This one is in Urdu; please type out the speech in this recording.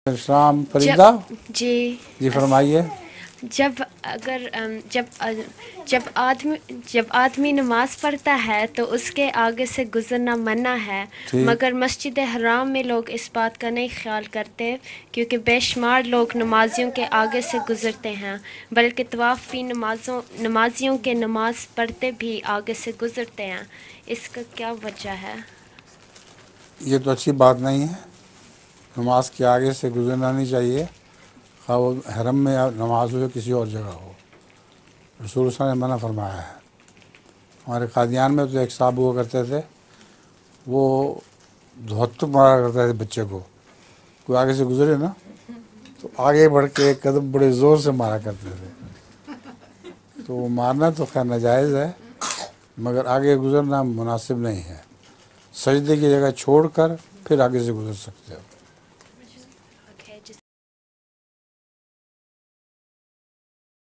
السلام فریدہ جی فرمائیے۔ جب آدمی نماز پڑھتا ہے تو اس کے آگے سے گزرنا منع ہے، مگر مسجد حرام میں لوگ اس بات کا نہیں خیال کرتے کیونکہ بے شمار لوگ نمازیوں کے آگے سے گزرتے ہیں، بلکہ طواف بھی نمازیوں کے نماز پڑھتے بھی آگے سے گزرتے ہیں۔ اس کا کیا وجہ ہے؟ یہ تو اچھی بات نہیں ہے، نماز کے آگے سے گزرنا نہیں چاہیے، خواہ وہ حرم میں نماز ہو یا کسی اور جگہ ہو۔ رسول صلی اللہ علیہ وسلم نے منع فرمایا ہے۔ ہمارے قادیان میں تو ایک صاحب ہوا کرتے تھے، وہ دھوتر مارا کرتے تھے بچے کو، کوئی آگے سے گزرے نا تو آگے بڑھ کے ایک قدم بڑے زور سے مارا کرتے تھے۔ تو وہ مارنا تو خیر ناجائز ہے، مگر آگے گزرنا مناسب نہیں ہے۔ سجدے کی جگہ چھوڑ کر پھر آگے سے گزر سکتے ہو۔